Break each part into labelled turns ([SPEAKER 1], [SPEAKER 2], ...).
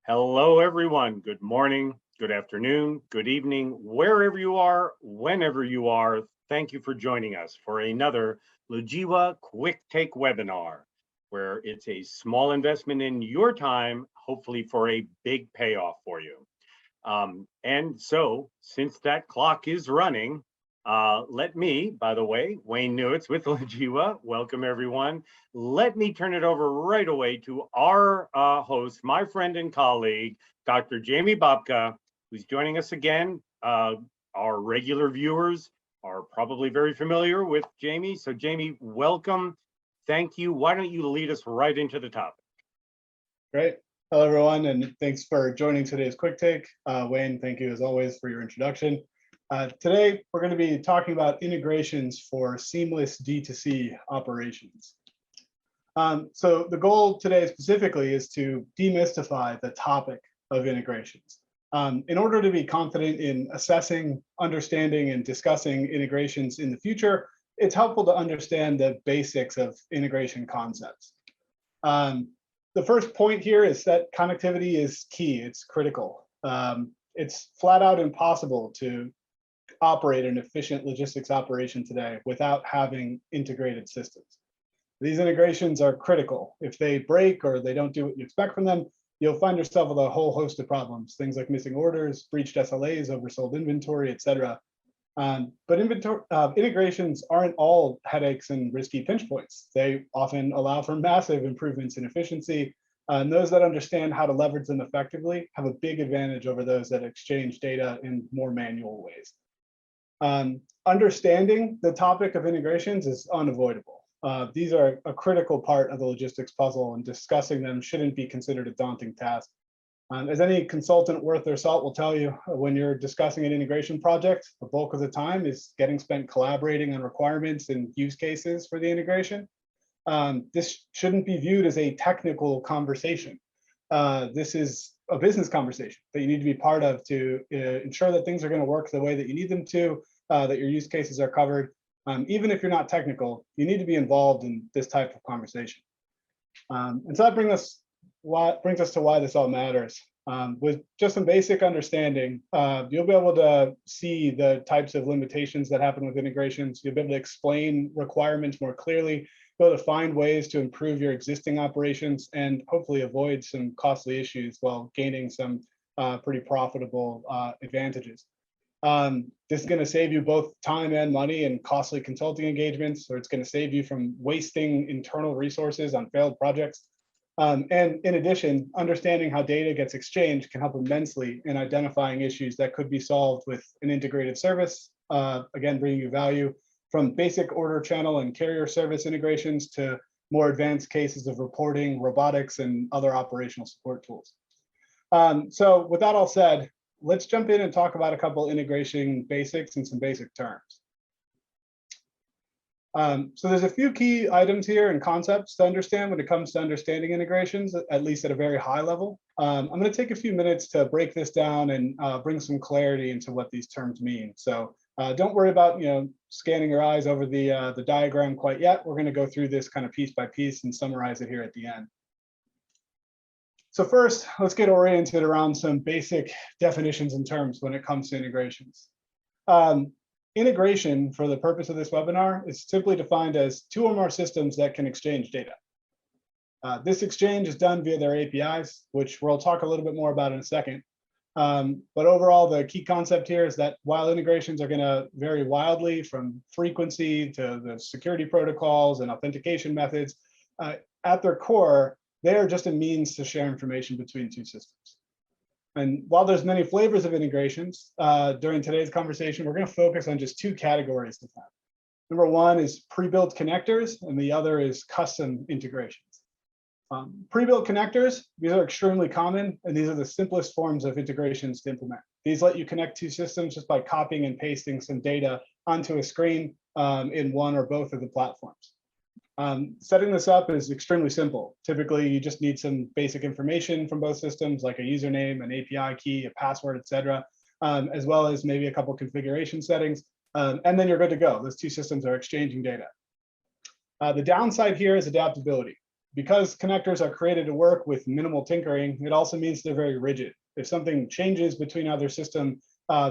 [SPEAKER 1] Hello, everyone. Good morning, good afternoon, good evening, wherever you are, whenever you are. Thank you for joining us for another Lejiwa Quick Take webinar, where it's a small investment in your time, hopefully for a big payoff for you. And so, since that clock is running, let me, by the way, Wayne Newitz with Lejiwa, welcome everyone. Let me turn it over right away to our host, my friend and colleague, Dr. Jamie Babka, who's joining us again. Our regular viewers are probably very familiar with Jamie. So Jamie, welcome. Thank you. Why don't you lead us right into the topic?
[SPEAKER 2] Great. Hello, everyone, and thanks for joining today's Quick Take. Wayne, thank you as always for your introduction. Today, we're going to be talking about integrations for seamless D2C operations. So the goal today specifically is to demystify the topic of integrations. In order to be confident in assessing, understanding, and discussing integrations in the future, it's helpful to understand the basics of integration concepts. The first point here is that connectivity is key, it's critical. It's flat out impossible to operate an efficient logistics operation today without having integrated systems. These integrations are critical. If they break or they don't do what you expect from them, you'll find yourself with a whole host of problems, things like missing orders, breached SLAs, oversold inventory, et cetera. But integrations aren't all headaches and risky pinch points. They often allow for massive improvements in efficiency. And those that understand how to leverage them effectively have a big advantage over those that exchange data in more manual ways. Understanding the topic of integrations is unavoidable. These are a critical part of the logistics puzzle, and discussing them shouldn't be considered a daunting task. As any consultant worth their salt will tell you, when you're discussing an integration project, the bulk of the time is getting spent collaborating on requirements and use cases for the integration. This shouldn't be viewed as a technical conversation. This is a business conversation that you need to be part of to ensure that things are going to work the way that you need them to, that your use cases are covered. Even if you're not technical, you need to be involved in this type of conversation. And so that brings us to why this all matters. With just some basic understanding, you'll be able to see the types of limitations that happen with integrations. You'll be able to explain requirements more clearly, be able to find ways to improve your existing operations, and hopefully avoid some costly issues while gaining some pretty profitable advantages. This is going to save you both time and money in costly consulting engagements, or it's going to save you from wasting internal resources on failed projects. And in addition, understanding how data gets exchanged can help immensely in identifying issues that could be solved with an integrated service, again, bringing you value from basic order channel and carrier service integrations to more advanced cases of reporting, robotics, and other operational support tools. So with that all said, let's jump in and talk about a couple integration basics and some basic terms. So there's a few key items here and concepts to understand when it comes to understanding integrations, at least at a very high level. I'm going to take a few minutes to break this down and bring some clarity into what these terms mean. So don't worry about scanning your eyes over the diagram quite yet. We're going to go through this kind of piece by piece and summarize it here at the end. So first, let's get oriented around some basic definitions and terms when it comes to integrations. Integration, for the purpose of this webinar, is simply defined as two or more systems that can exchange data. This exchange is done via their APIs, which we'll talk a little bit more about in a second. But overall, the key concept here is that while integrations are going to vary wildly from frequency to the security protocols and authentication methods, at their core, they are just a means to share information between two systems. And while there's many flavors of integrations, during today's conversation, we're going to focus on just two categories of that. Number one is pre-built connectors, and the other is custom integrations. Pre-built connectors, these are extremely common, and these are the simplest forms of integrations to implement. These let you connect two systems just by copying and pasting some data onto a screen in one or both of the platforms. Setting this up is extremely simple. Typically, you just need some basic information from both systems, like a username, an API key, a password, et cetera, as well as maybe a couple configuration settings, and then you're good to go. Those two systems are exchanging data. The downside here is adaptability. because connectors are created to work with minimal tinkering, it also means they're very rigid. If something changes between either system,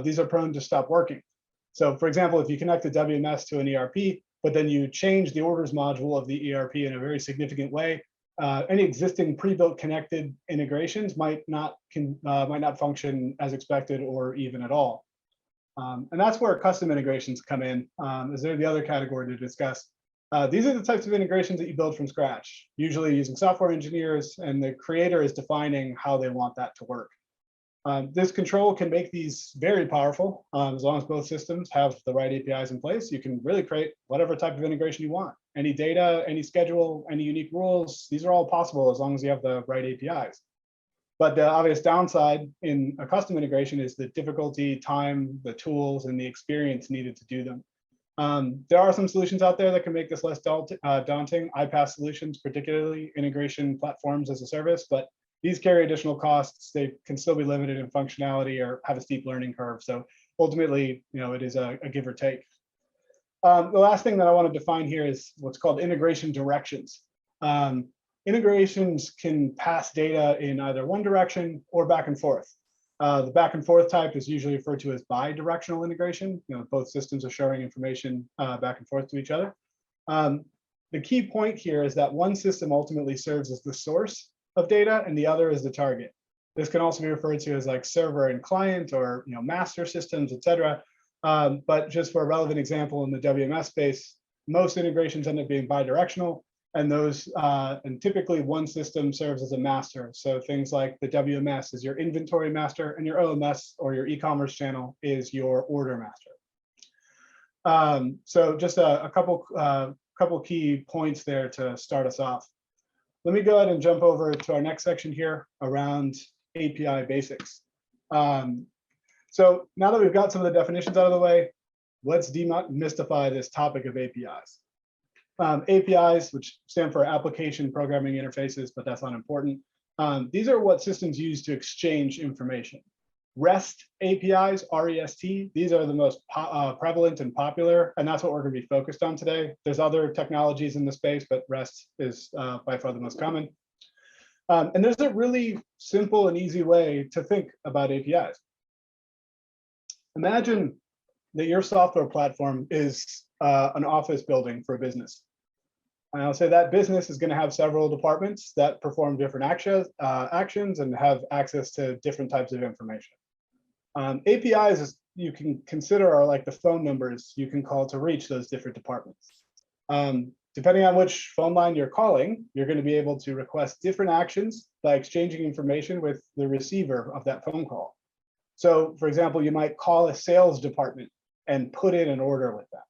[SPEAKER 2] these are prone to stop working. So for example, if you connect a WMS to an ERP, but then you change the orders module of the ERP in a very significant way, any existing pre-built connected integrations might not function as expected or even at all. And that's where custom integrations come in. Is there the other category to discuss? These are the types of integrations that you build from scratch, usually using software engineers, and the creator is defining how they want that to work. This control can make these very powerful. As long as both systems have the right APIs in place, you can really create whatever type of integration you want. Any data, any schedule, any unique rules, these are all possible as long as you have the right APIs. But the obvious downside in a custom integration is the difficulty, time, the tools, and the experience needed to do them. There are some solutions out there that can make this less daunting, iPaaS solutions, particularly integration platforms as a service, but these carry additional costs. They can still be limited in functionality or have a steep learning curve. So ultimately, it is a give or take. The last thing that I want to define here is what's called integration directions. Integrations can pass data in either one direction or back and forth. The back and forth type is usually referred to as bi-directional integration. Both systems are sharing information back and forth to each other. The key point here is that one system ultimately serves as the source of data and the other is the target. This can also be referred to as like server and client or master systems, etc. But just for a relevant example in the WMS space, most integrations end up being bi-directional, and and typically one system serves as a master. So things like the WMS is your inventory master, and your OMS or your e-commerce channel is your order master. So just a couple key points there to start us off. Let me go ahead and jump over to our next section here around API basics. So now that we've got some of the definitions out of the way, let's demystify this topic of APIs. APIs, which stand for Application Programming Interfaces, but that's not important. These are what systems use to exchange information. REST APIs, R-E-S-T, these are the most prevalent and popular, and that's what we're going to be focused on today. There's other technologies in the space, but REST is by far the most common. And there's a really simple and easy way to think about APIs. Imagine that your software platform is an office building for a business. And I'll say that business is going to have several departments that perform different actions and have access to different types of information. APIs, you can consider, are like the phone numbers you can call to reach those different departments. Depending on which phone line you're calling, you're going to be able to request different actions by exchanging information with the receiver of that phone call. So, for example, you might call a sales department and put in an order with them.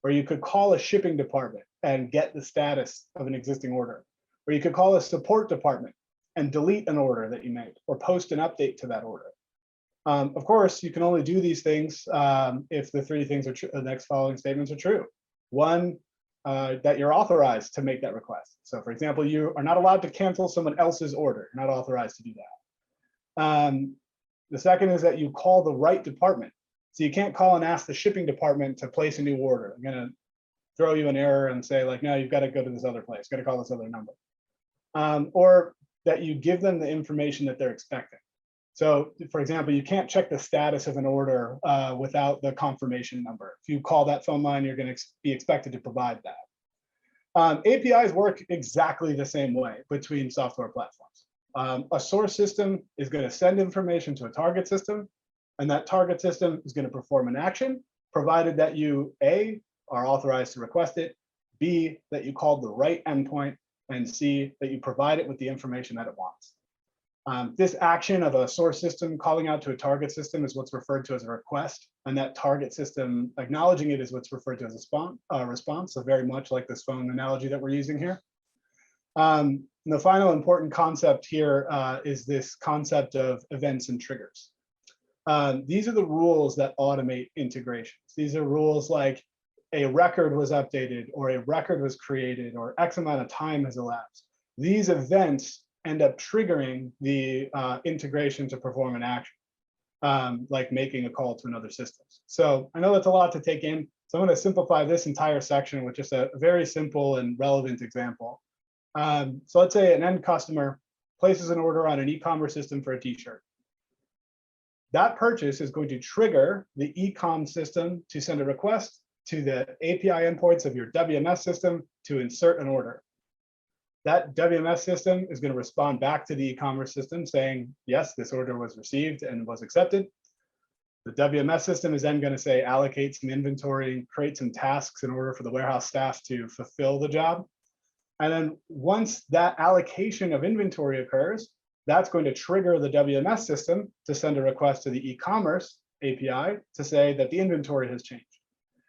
[SPEAKER 2] Or you could call a shipping department and get the status of an existing order. Or you could call a support department and delete an order that you made or post an update to that order. Of course, you can only do these things if the three things are true. The next following statements are true. One, that you're authorized to make that request. So for example, you are not allowed to cancel someone else's order. You're not authorized to do that. The second is that you call the right department. So you can't call and ask the shipping department to place a new order. I'm going to throw you an error and say like, no, you've got to go to this other place, got to call this other number. Or that you give them the information that they're expecting. So for example, you can't check the status of an order without the confirmation number. If you call that phone line, you're going to be expected to provide that. APIs work exactly the same way between software platforms. A source system is going to send information to a target system, and that target system is going to perform an action, provided that you, A, are authorized to request it, B, that you called the right endpoint, and C, that you provide it with the information that it wants. This action of a source system calling out to a target system is what's referred to as a request, and that target system acknowledging it is what's referred to as a response, so very much like this phone analogy that we're using here. The final important concept here is this concept of events and triggers. These are the rules that automate integrations. These are rules like a record was updated, or a record was created, or X amount of time has elapsed. These events end up triggering the integration to perform an action, like making a call to another system. So I know that's a lot to take in. So I'm going to simplify this entire section with just a very simple and relevant example. So let's say an end customer places an order on an e-commerce system for a t-shirt. That purchase is going to trigger the e-com system to send a request to the API endpoints of your WMS system to insert an order. That WMS system is going to respond back to the e-commerce system saying, yes, this order was received and was accepted. The WMS system is then going to say allocate some inventory, create some tasks in order for the warehouse staff to fulfill the job. And then once that allocation of inventory occurs, that's going to trigger the WMS system to send a request to the e-commerce API to say that the inventory has changed.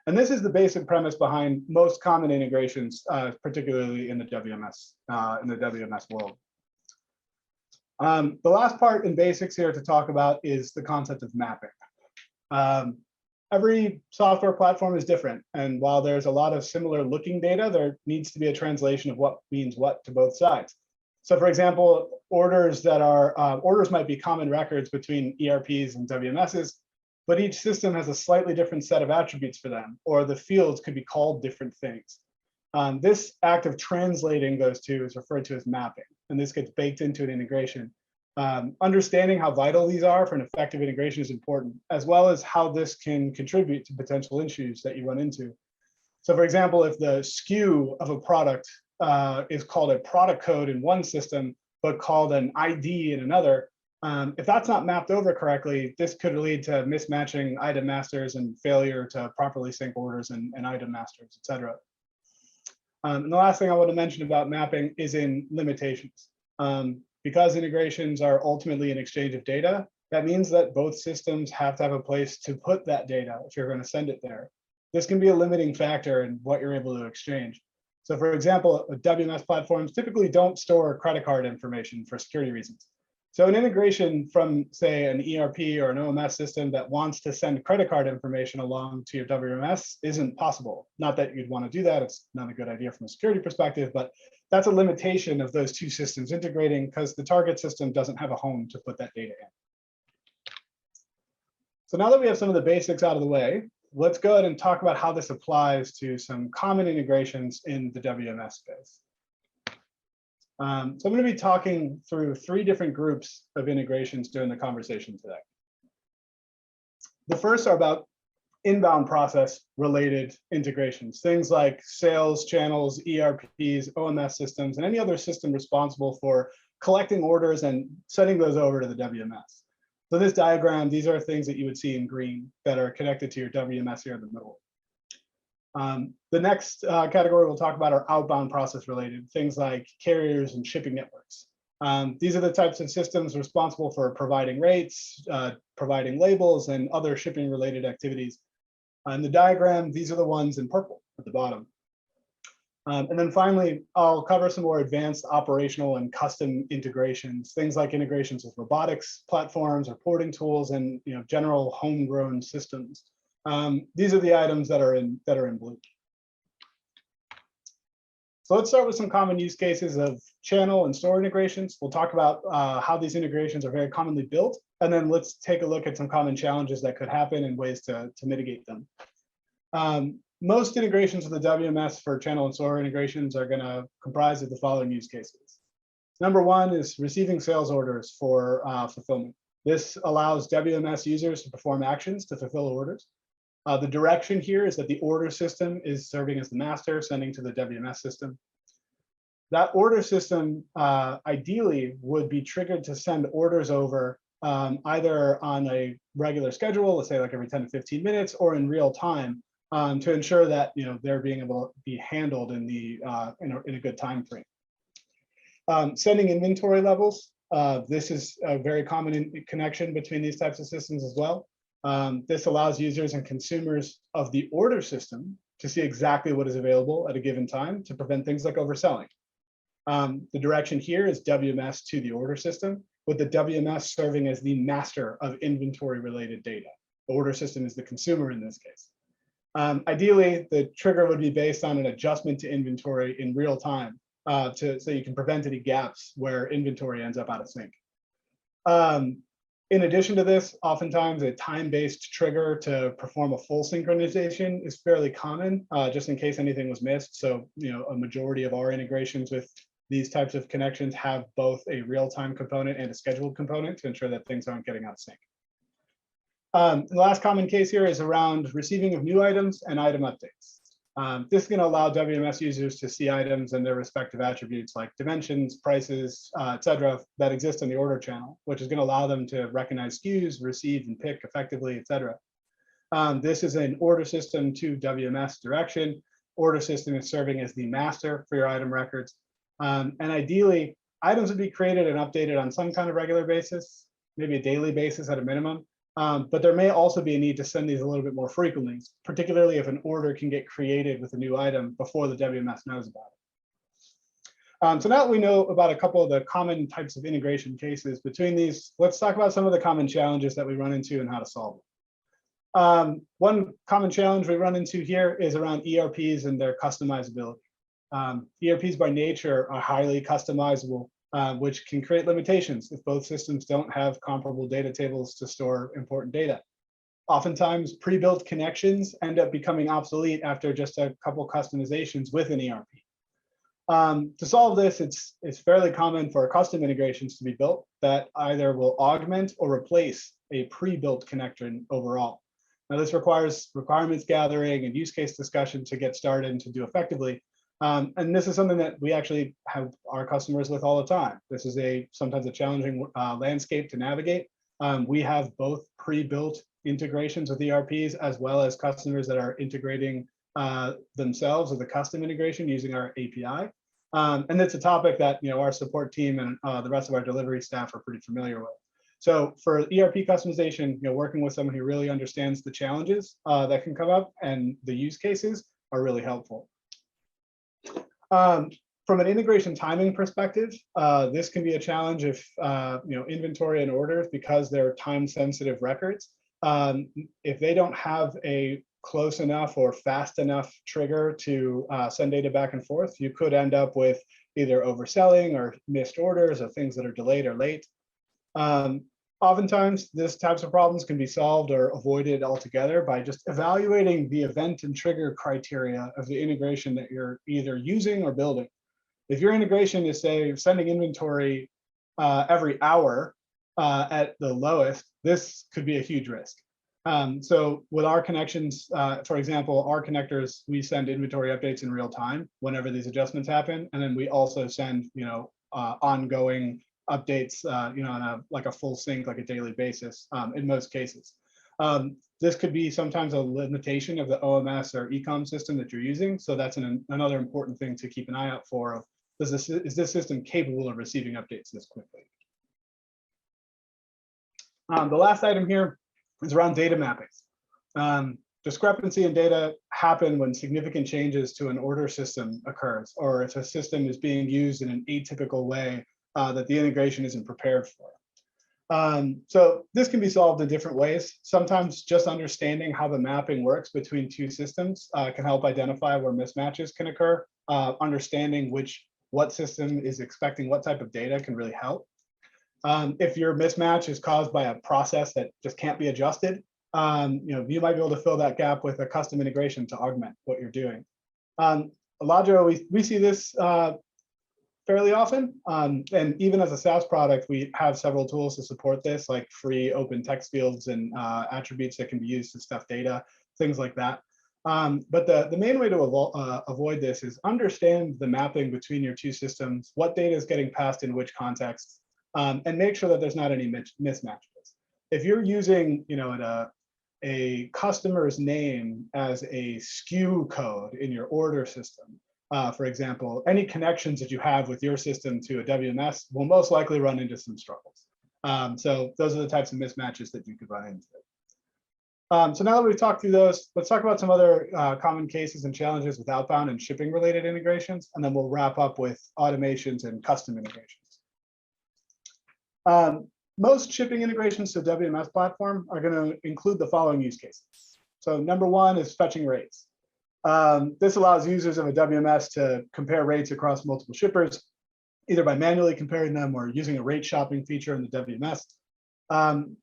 [SPEAKER 2] And this is the basic premise behind most common integrations, particularly in the WMS world. The last part in basics here to talk about is the concept of mapping. Every software platform is different. And while there's a lot of similar looking data, there needs to be a translation of what means what to both sides. So for example, orders might be common records between ERPs and WMSs, but each system has a slightly different set of attributes for them, or the fields could be called different things. This act of translating those two is referred to as mapping, and this gets baked into an integration. Understanding how vital these are for an effective integration is important, as well as how this can contribute to potential issues that you run into. So for example, if the SKU of a product is called a product code in one system, but called an ID in another, if that's not mapped over correctly, this could lead to mismatching item masters and failure to properly sync orders and item masters, et cetera. And the last thing I want to mention about mapping is in limitations. Because integrations are ultimately an exchange of data, that means that both systems have to have a place to put that data if you're going to send it there. This can be a limiting factor in what you're able to exchange. So for example, WMS platforms typically don't store credit card information for security reasons. So an integration from, say, an ERP or an OMS system that wants to send credit card information along to your WMS isn't possible. Not that you'd want to do that, it's not a good idea from a security perspective, but that's a limitation of those two systems integrating because the target system doesn't have a home to put that data in. So now that we have some of the basics out of the way, let's go ahead and talk about how this applies to some common integrations in the WMS space. So I'm going to be talking through 3 different groups of integrations during the conversation today. The first are about inbound process related integrations, things like sales channels, ERPs, OMS systems, and any other system responsible for collecting orders and sending those over to the WMS. So this diagram, these are things that you would see in green that are connected to your WMS here in the middle. The next category we'll talk about are outbound process related, things like carriers and shipping networks. These are the types of systems responsible for providing rates, providing labels, and other shipping related activities. In the diagram, these are the ones in purple at the bottom. And then finally, I'll cover some more advanced operational and custom integrations, things like integrations with robotics platforms or porting tools and general homegrown systems. These are the items that are in blue. So let's start with some common use cases of channel and store integrations. We'll talk about how these integrations are very commonly built, and then let's take a look at some common challenges that could happen and ways to mitigate them. Most integrations with the WMS for channel and store integrations are going to comprise of the following use cases. Number one is receiving sales orders for fulfillment. This allows WMS users to perform actions to fulfill orders. The direction here is that the order system is serving as the master, sending to the WMS system. That order system ideally would be triggered to send orders over either on a regular schedule, let's say like every 10 to 15 minutes, or in real time to ensure that they're being able to be handled in a good time frame. Sending inventory levels. This is a very common connection between these types of systems as well. This allows users and consumers of the order system to see exactly what is available at a given time to prevent things like overselling. The direction here is WMS to the order system, with the WMS serving as the master of inventory related data. The order system is the consumer in this case. Ideally, the trigger would be based on an adjustment to inventory in real time so you can prevent any gaps where inventory ends up out of sync. In addition to this, oftentimes a time-based trigger to perform a full synchronization is fairly common, just in case anything was missed. So, a majority of our integrations with these types of connections have both a real-time component and a scheduled component to ensure that things aren't getting out of sync. The last common case here is around receiving of new items and item updates. This is going to allow WMS users to see items and their respective attributes like dimensions, prices, etc., that exist in the order channel, which is going to allow them to recognize SKUs, receive and pick effectively, etc. This is an order system to WMS direction. Order system is serving as the master for your item records. And ideally, items would be created and updated on some kind of regular basis, maybe a daily basis at a minimum. But there may also be a need to send these a little bit more frequently, particularly if an order can get created with a new item before the WMS knows about it. So now that we know about a couple of the common types of integration cases between these, let's talk about some of the common challenges that we run into and how to solve them. One common challenge we run into here is around ERPs and their customizability. ERPs by nature are highly customizable, which can create limitations if both systems don't have comparable data tables to store important data. Oftentimes, pre-built connections end up becoming obsolete after just a couple customizations with an ERP. To solve this, it's fairly common for custom integrations to be built that either will augment or replace a pre-built connector overall. Now, this requires requirements gathering and use case discussion to get started and to do effectively. And this is something that we actually have our customers with all the time. This is sometimes a challenging landscape to navigate. We have both pre-built integrations with ERPs as well as customers that are integrating themselves with a custom integration using our API. And it's a topic that our support team and the rest of our delivery staff are pretty familiar with. So for ERP customization, working with someone who really understands the challenges that can come up and the use cases are really helpful. From an integration timing perspective, this can be a challenge if inventory and orders, because they're time-sensitive records. If they don't have a close enough or fast enough trigger to send data back and forth, you could end up with either overselling or missed orders or things that are delayed or late. Oftentimes, these types of problems can be solved or avoided altogether by just evaluating the event and trigger criteria of the integration that you're either using or building. If your integration is, say, sending inventory every hour at the lowest, this could be a huge risk. So with our connections, for example, our connectors, we send inventory updates in real time whenever these adjustments happen. And then we also send, ongoing updates, on a full sync, like a daily basis in most cases. This could be sometimes a limitation of the OMS or ecom system that you're using. So that's another important thing to keep an eye out for. Is this system capable of receiving updates this quickly? The last item here is around data mappings. Discrepancy in data happen when significant changes to an order system occurs, or if a system is being used in an atypical way that the integration isn't prepared for. So this can be solved in different ways. Sometimes just understanding how the mapping works between two systems can help identify where mismatches can occur. Understanding what system is expecting what type of data can really help. If your mismatch is caused by a process that just can't be adjusted, you might be able to fill that gap with a custom integration to augment what you're doing. Logio, we see this fairly often. And even as a SaaS product, we have several tools to support this, like free open text fields and attributes that can be used to stuff data, things like that. But the main way to avoid this is understand the mapping between your two systems, what data is getting passed in which contexts, and make sure that there's not any mismatches. If you're using a customer's name as a SKU code in your order system, for example, any connections that you have with your system to a WMS will most likely run into some struggles. So those are the types of mismatches that you could run into. So now that we've talked through those, let's talk about some other common cases and challenges with outbound and shipping related integrations, and then we'll wrap up with automations and custom integrations. Most shipping integrations to WMS platform are going to include the following use cases. So number one is fetching rates. This allows users of a WMS to compare rates across multiple shippers, either by manually comparing them or using a rate shopping feature in the WMS.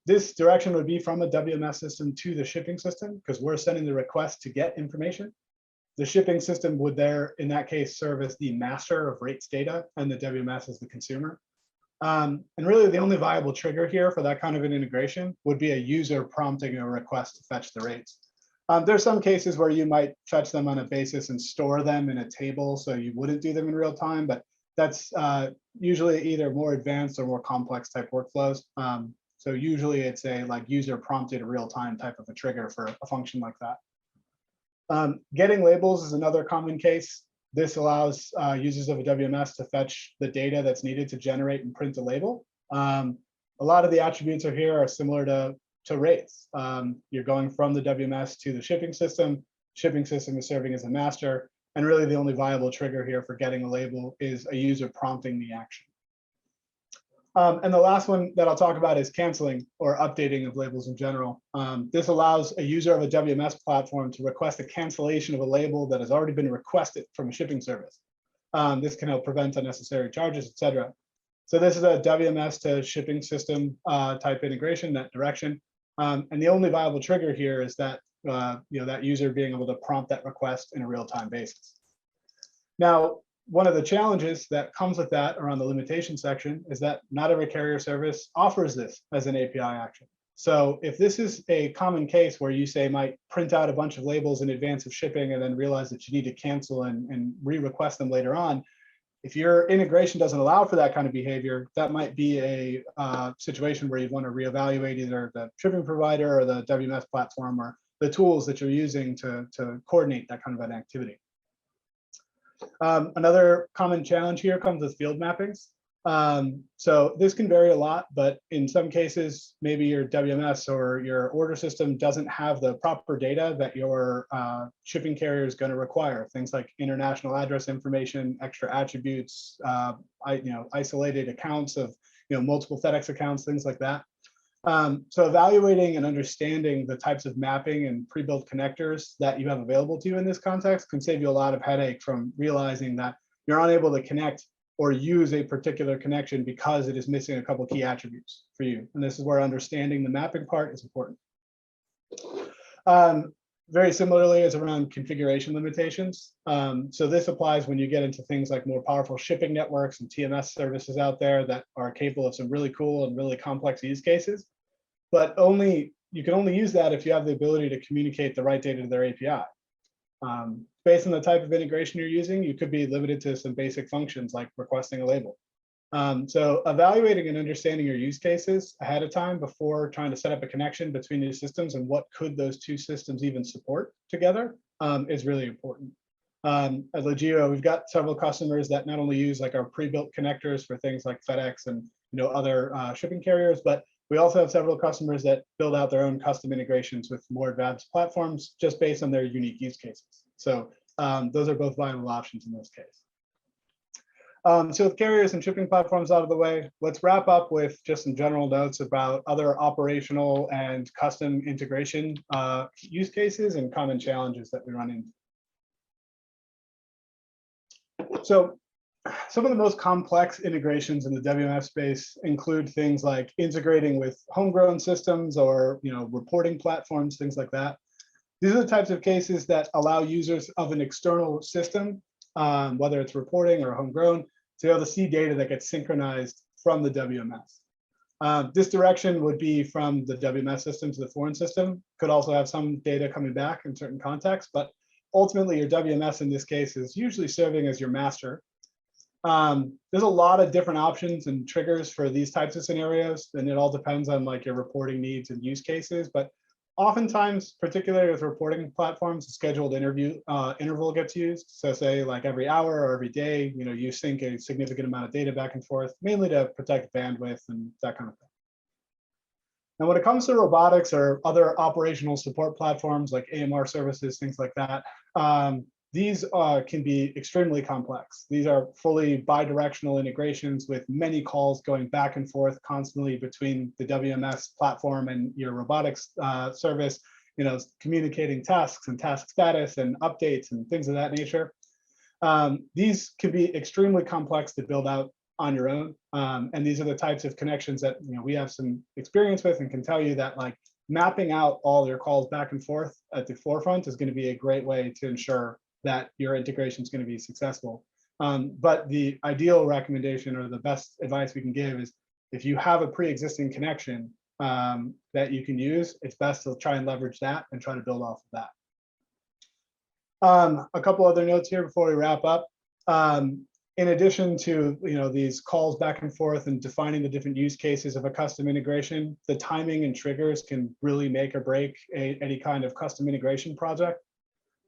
[SPEAKER 2] This direction would be from a WMS system to the shipping system because we're sending the request to get information. The shipping system would in that case, serve as the master of rates data and the WMS as the consumer. And really the only viable trigger here for that kind of an integration would be a user prompting a request to fetch the rates. There's some cases where you might fetch them on a basis and store them in a table, so you wouldn't do them in real time, but that's usually either more advanced or more complex type workflows. So usually it's a like user prompted real time type of a trigger for a function like that. Getting labels is another common case. This allows users of a WMS to fetch the data that's needed to generate and print a label. A lot of the attributes here are similar to rates. You're going from the WMS to the shipping system. Shipping system is serving as a master. And really the only viable trigger here for getting a label is a user prompting the action. And the last one that I'll talk about is canceling or updating of labels in general. This allows a user of a WMS platform to request a cancellation of a label that has already been requested from a shipping service. This can help prevent unnecessary charges, et cetera. So this is a WMS to shipping system type integration, that direction. And the only viable trigger here is that that user being able to prompt that request in a real-time basis. Now, one of the challenges that comes with that around the limitation section is that not every carrier service offers this as an API action. So if this is a common case where you say might print out a bunch of labels in advance of shipping and then realize that you need to cancel and re-request them later on, if your integration doesn't allow for that kind of behavior, that might be a situation where you want to reevaluate either the shipping provider or the WMS platform or the tools that you're using to coordinate that kind of an activity. Another common challenge here comes with field mappings. So this can vary a lot, but in some cases, maybe your WMS or your order system doesn't have the proper data that your shipping carrier is going to require. Things like international address information, extra attributes, isolated accounts of multiple FedEx accounts, things like that. So evaluating and understanding the types of mapping and pre-built connectors that you have available to you in this context can save you a lot of headache from realizing that you're unable to connect or use a particular connection because it is missing a couple of key attributes for you. And this is where understanding the mapping part is important. Very similarly is around configuration limitations. So this applies when you get into things like more powerful shipping networks and TMS services out there that are capable of some really cool and really complex use cases. But you can only use that if you have the ability to communicate the right data to their API. Based on the type of integration you're using, you could be limited to some basic functions like requesting a label. So evaluating and understanding your use cases ahead of time before trying to set up a connection between these systems and what could those two systems even support together is really important. At Legio, we've got several customers that not only use like our pre-built connectors for things like FedEx and other shipping carriers, but we also have several customers that build out their own custom integrations with more advanced platforms just based on their unique use cases. So those are both viable options in this case. So with carriers and shipping platforms out of the way, let's wrap up with just some general notes about other operational and custom integration use cases and common challenges that we run into. So some of the most complex integrations in the WMS space include things like integrating with homegrown systems or reporting platforms, things like that. These are the types of cases that allow users of an external system, whether it's reporting or homegrown, to be able to see data that gets synchronized from the WMS. This direction would be from the WMS system to the foreign system. Could also have some data coming back in certain contexts, but ultimately your WMS in this case is usually serving as your master. There's a lot of different options and triggers for these types of scenarios, and it all depends on like your reporting needs and use cases. But oftentimes, particularly with reporting platforms, a scheduled interval gets used. So say like every hour or every day, you sync a significant amount of data back and forth, mainly to protect bandwidth and that kind of thing. Now, when it comes to robotics or other operational support platforms like AMR services, things like that, these can be extremely complex. These are fully bidirectional integrations with many calls going back and forth constantly between the WMS platform and your robotics service, communicating tasks and task status and updates and things of that nature. These can be extremely complex to build out on your own. And these are the types of connections that we have some experience with and can tell you that like mapping out all your calls back and forth at the forefront is going to be a great way to ensure that your integration is going to be successful. But the ideal recommendation or the best advice we can give is if you have a pre-existing connection that you can use, it's best to try and leverage that and try to build off of that. A couple other notes here before we wrap up. In addition to these calls back and forth and defining the different use cases of a custom integration, the timing and triggers can really make or break any kind of custom integration project.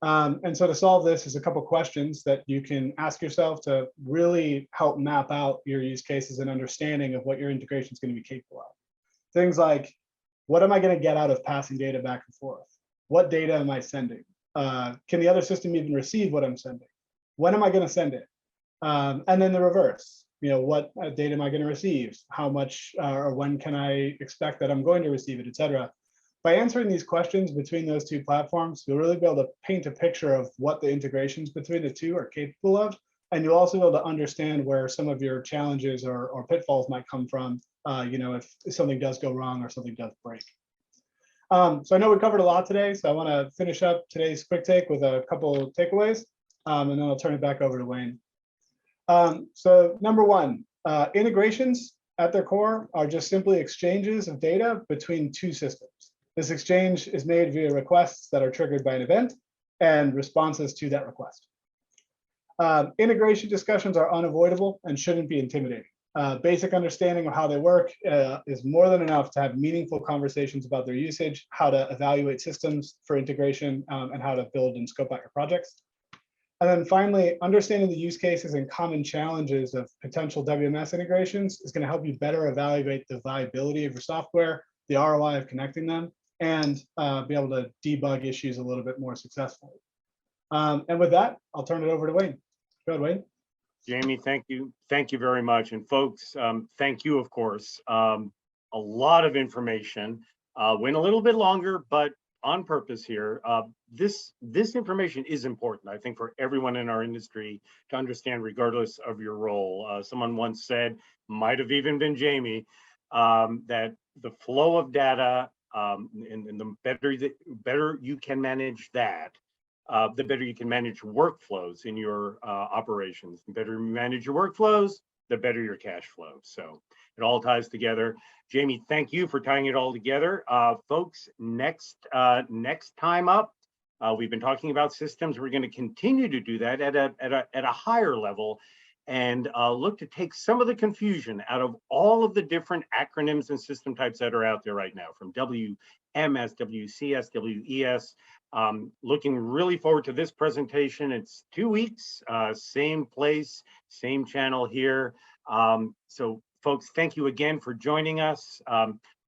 [SPEAKER 2] And so to solve this is a couple questions that you can ask yourself to really help map out your use cases and understanding of what your integration is going to be capable of. Things like, what am I going to get out of passing data back and forth? What data am I sending? Can the other system even receive what I'm sending? When am I going to send it? And then the reverse, what data am I going to receive? How much or when can I expect that I'm going to receive it, et cetera. By answering these questions between those two platforms, you'll really be able to paint a picture of what the integrations between the two are capable of. And you'll also be able to understand where some of your challenges or pitfalls might come from, if something does go wrong or something does break. So I know we covered a lot today, so I want to finish up today's quick take with a couple of takeaways, and then I'll turn it back over to Wayne. So number one, integrations at their core are just simply exchanges of data between two systems. This exchange is made via requests that are triggered by an event and responses to that request. Integration discussions are unavoidable and shouldn't be intimidating. Basic understanding of how they work is more than enough to have meaningful conversations about their usage, how to evaluate systems for integration, and how to build and scope out your projects. And then finally, understanding the use cases and common challenges of potential WMS integrations is going to help you better evaluate the viability of your software, the ROI of connecting them, and be able to debug issues a little bit more successfully. And with that, I'll turn it over to Wayne. Go ahead, Wayne.
[SPEAKER 1] Jamie, thank you. Thank you very much. And folks, thank you, of course. A lot of information. Went a little bit longer, but on purpose here. This information is important, I think, for everyone in our industry to understand, regardless of your role. Someone once said, might have even been Jamie, that the flow of data and the better you can manage that, the better you can manage workflows in your operations. The better you manage your workflows, the better your cash flow. So it all ties together. Jamie, thank you for tying it all together. Folks, next time up, we've been talking about systems. We're going to continue to do that at a higher level and look to take some of the confusion out of all of the different acronyms and system types that are out there right now, from WMS, WCS, WES. Looking really forward to this presentation. It's 2 weeks, same place, same channel here. So folks, thank you again for joining us.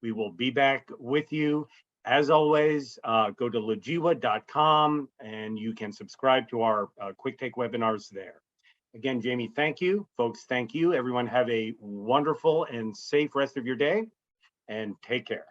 [SPEAKER 1] We will be back with you. As always, go to logiwa.com and you can subscribe to our quick take webinars there. Again, Jamie, thank you. Folks, thank you. Everyone have a wonderful and safe rest of your day and take care.